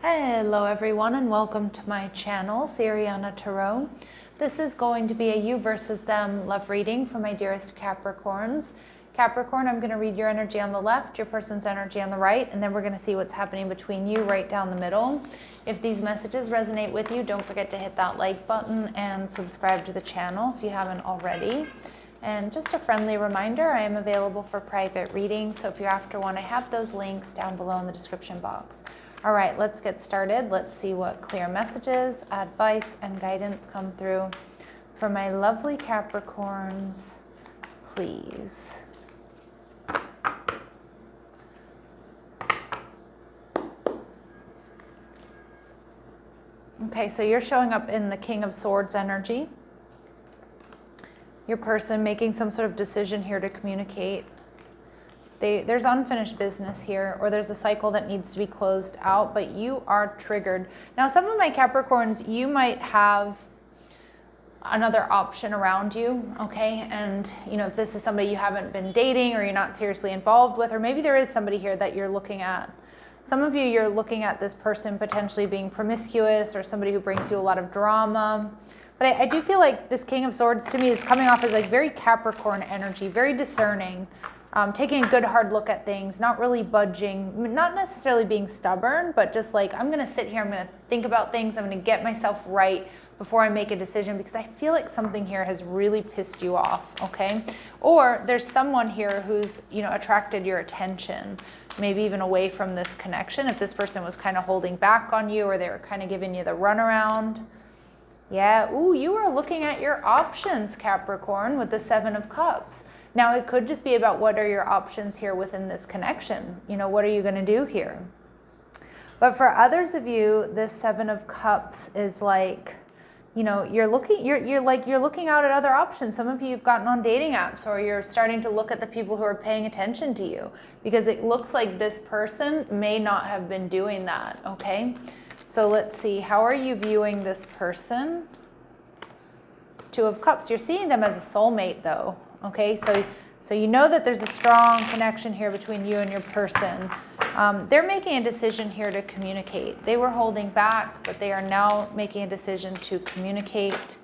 Hello everyone and welcome to my channel, Siriana Tarot. This is going to be a you versus them love reading for my dearest Capricorns. Capricorn, I'm going to read your energy on the left, your person's energy on the right, and then we're going to see what's happening between you right down the middle. If these messages resonate with you, don't forget to hit that like button and subscribe to the channel if you haven't already. And just a friendly reminder, I am available for private readings, so if you're after one, I have those links down below in the description box. All right, let's get started. Let's see what clear messages, advice, and guidance come through for my lovely Capricorns, please. Okay, so you're showing up in the King of Swords energy. Your person making some sort of decision here to communicate. There's unfinished business here, or there's a cycle that needs to be closed out, but you are triggered. Now, some of my Capricorns, you might have another option around you, okay? And, you know, if this is somebody you haven't been dating or you're not seriously involved with, or maybe there is somebody here that you're looking at. Some of you, you're looking at this person potentially being promiscuous or somebody who brings you a lot of drama. But I do feel like this King of Swords to me is coming off as like very Capricorn energy, very discerning. Taking a good hard look at things, not really budging, not necessarily being stubborn, but just like, I'm going to sit here, I'm going to think about things, I'm going to get myself right before I make a decision, because I feel like something here has really pissed you off, okay? Or there's someone here who's, you know, attracted your attention, maybe even away from this connection. If this person was kind of holding back on you, or they were kind of giving you the runaround. Yeah, ooh, you are looking at your options, Capricorn, with the Seven of Cups. Now, it could just be about what are your options here within this connection. You know, what are you going to do here? But for others of you, this Seven of Cups is like, you know, you're looking out at other options. Some of you have gotten on dating apps, or you're starting to look at the people who are paying attention to you, because it looks like this person may not have been doing that, okay? So let's see, how are you viewing this person? Two of Cups, you're seeing them as a soulmate though. Okay, so you know that there's a strong connection here between you and your person. They're making a decision here to communicate. They were holding back, but they are now making a decision to communicate.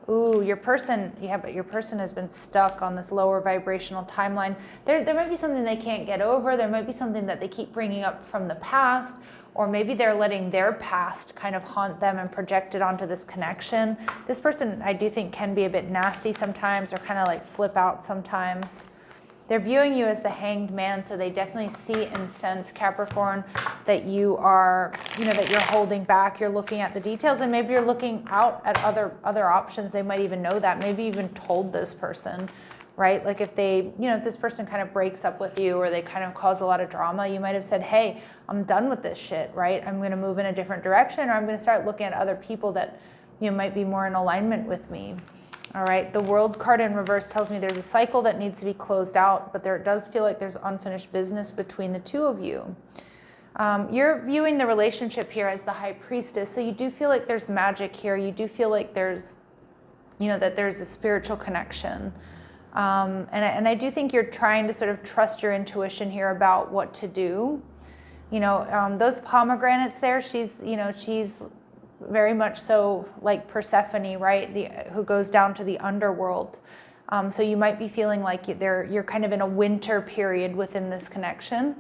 Ooh, your person, yeah, but your person has been stuck on this lower vibrational timeline. There might be something they can't get over. There might be something that they keep bringing up from the past. Or maybe they're letting their past kind of haunt them and project it onto this connection. This person, I do think, can be a bit nasty sometimes, or kind of like flip out sometimes. They're viewing you as the Hanged Man, so they definitely see and sense, Capricorn, that you are, you know, that you're holding back. You're looking at the details, and maybe you're looking out at other options. They might even know that. Maybe even told this person. Right? Like if they, you know, if this person kind of breaks up with you, or they kind of cause a lot of drama, you might have said, hey, I'm done with this shit, right? I'm going to move in a different direction, or I'm going to start looking at other people that, you know, might be more in alignment with me. All right. The World card in reverse tells me there's a cycle that needs to be closed out, but there does feel like there's unfinished business between the two of you. You're viewing the relationship here as the High Priestess. So you do feel like there's magic here. You do feel like there's, you know, that there's a spiritual connection. And I do think you're trying to sort of trust your intuition here about what to do. You know, those pomegranates there, she's very much so like Persephone, right? Who goes down to the underworld. So you might be feeling like you're kind of in a winter period within this connection.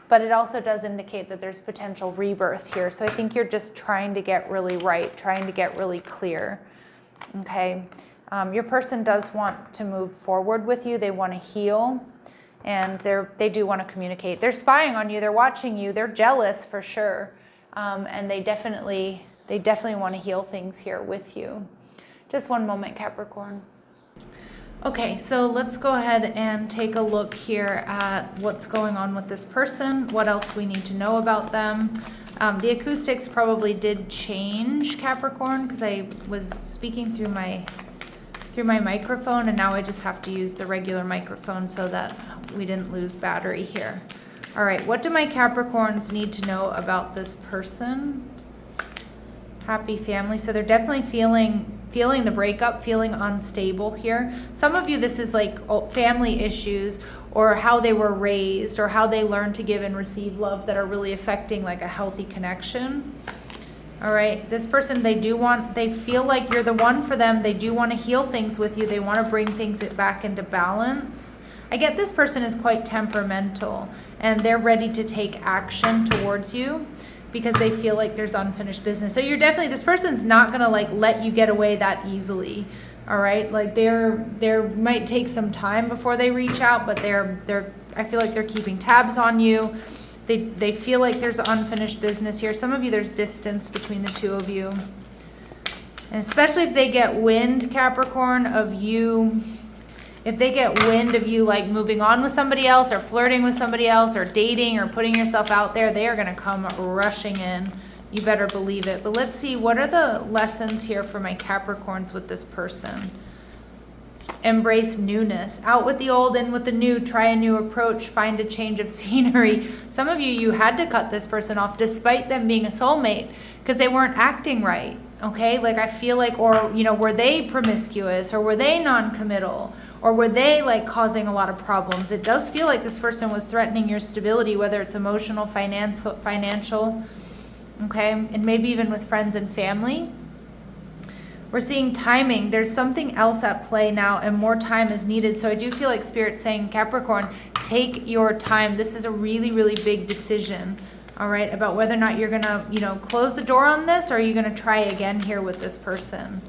But it also does indicate that there's potential rebirth here. So I think you're just trying to get really right, trying to get really clear. Okay. Your person does want to move forward with you. They want to heal, and they do want to communicate. They're spying on you. They're watching you. They're jealous for sure, and they definitely want to heal things here with you. Just one moment, Capricorn. Okay, so let's go ahead and take a look here at what's going on with this person. What else we need to know about them. The acoustics probably did change, Capricorn, because I was speaking through my microphone, and now I just have to use the regular microphone so that we didn't lose battery here. All right, what do my Capricorns need to know about this person? Happy family. So they're definitely feeling the breakup, feeling unstable here. Some of you, this is like family issues, or how they were raised or how they learned to give and receive love that are really affecting like a healthy connection. All right, this person, they feel like you're the one for them. They do want to heal things with you. They want to bring things back into balance. I get this person is quite temperamental and they're ready to take action towards you because they feel like there's unfinished business. So you're definitely, this person's not going to like let you get away that easily. All right, like there might take some time before they reach out, but I feel like they're keeping tabs on you. They feel like there's unfinished business here. Some of you, there's distance between the two of you. And especially if they get wind, Capricorn, of you, if they get wind of you like moving on with somebody else or flirting with somebody else or dating or putting yourself out there, they are going to come rushing in. You better believe it. But let's see, what are the lessons here for my Capricorns with this person? Embrace newness. Out with the old, in with the new. Try a new approach. Find a change of scenery. Some of you had to cut this person off despite them being a soulmate because they weren't acting right. Okay? Like I feel like, or, were they promiscuous or were they non-committal or were they like causing a lot of problems? It does feel like this person was threatening your stability, whether it's emotional, financial, okay? And maybe even with friends and family. We're seeing timing. There's something else at play now and more time is needed. So I do feel like Spirit's saying, Capricorn, take your time. This is a really, really big decision, all right, about whether or not you're going to, close the door on this or are you going to try again here with this person.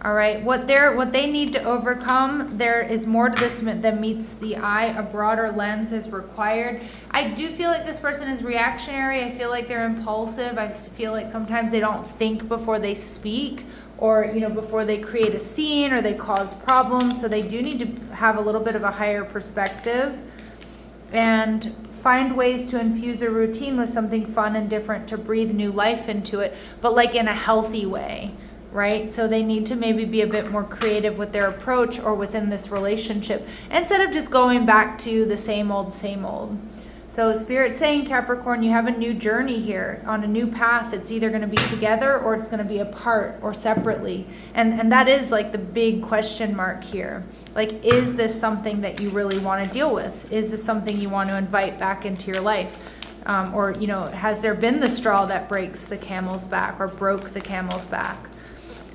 All right, what they need to overcome, there is more to this than meets the eye. A broader lens is required. I do feel like this person is reactionary. I feel like they're impulsive. I feel like sometimes they don't think before they speak or, before they create a scene or they cause problems. So they do need to have a little bit of a higher perspective and find ways to infuse a routine with something fun and different to breathe new life into it, but like in a healthy way. Right? So they need to maybe be a bit more creative with their approach or within this relationship instead of just going back to the same old, same old. So Spirit saying, Capricorn, you have a new journey here on a new path. It's either going to be together or it's going to be apart or separately. And that is like the big question mark here. Like, is this something that you really want to deal with? Is this something you want to invite back into your life? Or, has there been the straw that breaks the camel's back or broke the camel's back?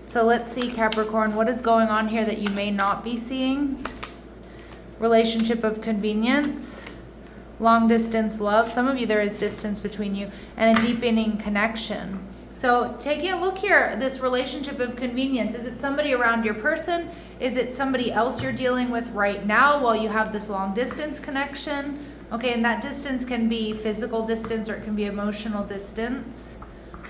So let's see, Capricorn, what is going on here that you may not be seeing? Relationship of convenience, long distance love. Some of you, there is distance between you, and a deepening connection. So taking a look here, this relationship of convenience, is it somebody around your person? Is it somebody else you're dealing with right now while you have this long distance connection? Okay, and that distance can be physical distance or it can be emotional distance.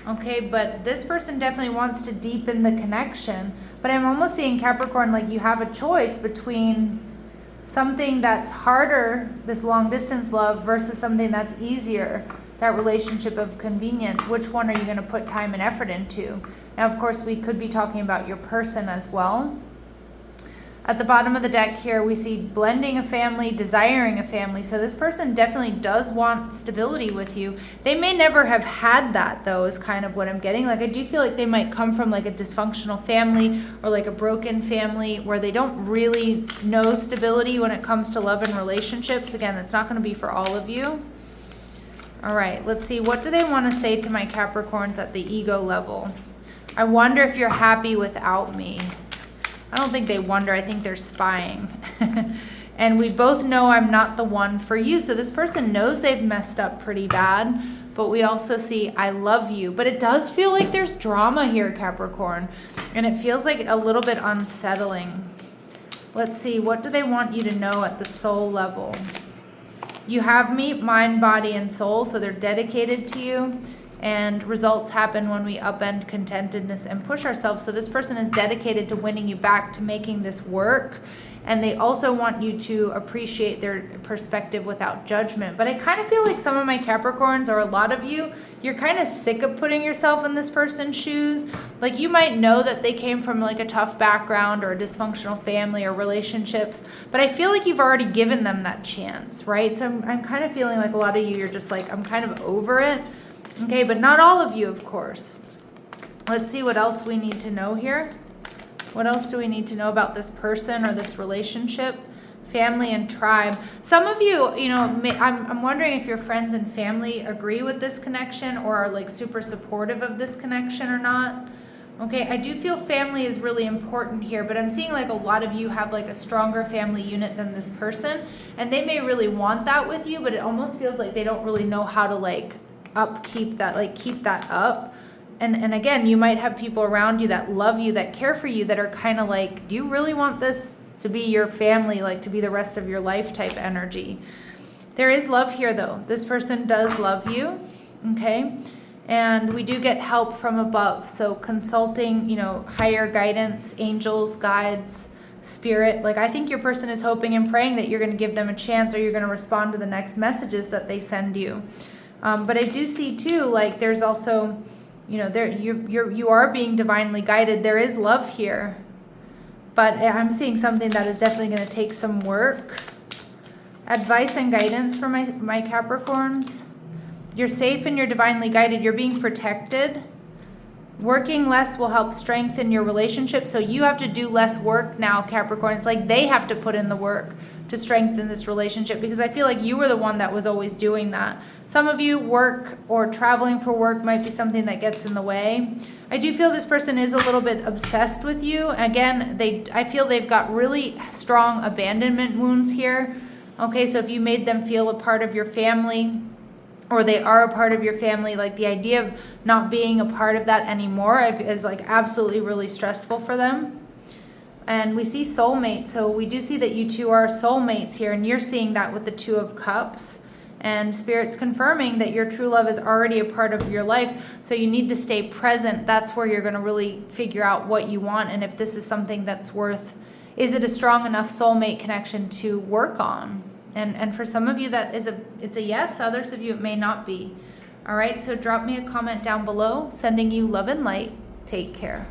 Okay, but this person definitely wants to deepen the connection. But I'm almost seeing, Capricorn, like you have a choice between something that's harder, this long distance love, versus something that's easier, that relationship of convenience. Which one are you going to put time and effort into? Now, of course, we could be talking about your person as well. At the bottom of the deck here, we see blending a family, desiring a family. So this person definitely does want stability with you. They may never have had that, though, is kind of what I'm getting. Like, I do feel like they might come from like a dysfunctional family or like a broken family where they don't really know stability when it comes to love and relationships. Again, that's not going to be for all of you. All right, let's see. What do they want to say to my Capricorns at the ego level? I wonder if you're happy without me. I don't think they wonder. I think they're spying. And we both know I'm not the one for you. So this person knows they've messed up pretty bad. But we also see I love you. But it does feel like there's drama here, Capricorn. And it feels like a little bit unsettling. Let's see. What do they want you to know at the soul level? You have me, mind, body, and soul. So they're dedicated to you. And results happen when we upend contentedness and push ourselves. So this person is dedicated to winning you back, to making this work. And they also want you to appreciate their perspective without judgment. But I kind of feel like some of my Capricorns, or a lot of you, you're kind of sick of putting yourself in this person's shoes. Like, you might know that they came from like a tough background or a dysfunctional family or relationships, but I feel like you've already given them that chance, right? So I'm kind of feeling like a lot of you, you're just like, I'm kind of over it. Okay, but not all of you, of course. Let's see what else we need to know here. What else do we need to know about this person or this relationship? family and tribe. Some of you, you know, I'm wondering if your friends and family agree with this connection or are like super supportive of this connection or not. Okay, I do feel family is really important here, but I'm seeing like a lot of you have like a stronger family unit than this person, and they may really want that with you, but it almost feels like they don't really know how to like upkeep that, like keep that up. And again, you might have people around you that love you, that care for you, that are kind of like, do you really want this to be your family, like to be the rest of your life type energy? There is love here though. This person does love you, okay? And we do get help from above. So consulting, you know, higher guidance, angels, guides, spirit. Like I think your person is hoping and praying that you're going to give them a chance, or you're going to respond to the next messages that they send you. But I do see too, like there's also, you know, you are being divinely guided. There is love here, but I'm seeing something that is definitely going to take some work. Advice and guidance for my Capricorns. You're safe and you're divinely guided. You're being protected. Working less will help strengthen your relationship. So you have to do less work now, Capricorn. It's like they have to put in the work to strengthen this relationship, because I feel like you were the one that was always doing that. Some of you, work or traveling for work might be something that gets in the way. I do feel this person is a little bit obsessed with you. Again, I feel they've got really strong abandonment wounds here. Okay, so if you made them feel a part of your family, or they are a part of your family, like the idea of not being a part of that anymore is like absolutely really stressful for them. And we see soulmates, so we do see that you two are soulmates here, and you're seeing that with the Two of Cups. And Spirit's confirming that your true love is already a part of your life, so you need to stay present. That's where you're going to really figure out what you want, and if this is something that's worth, is it a strong enough soulmate connection to work on? And for some of you that it's a yes, others of you it may not be. All right, so drop me a comment down below. Sending you love and light. Take care.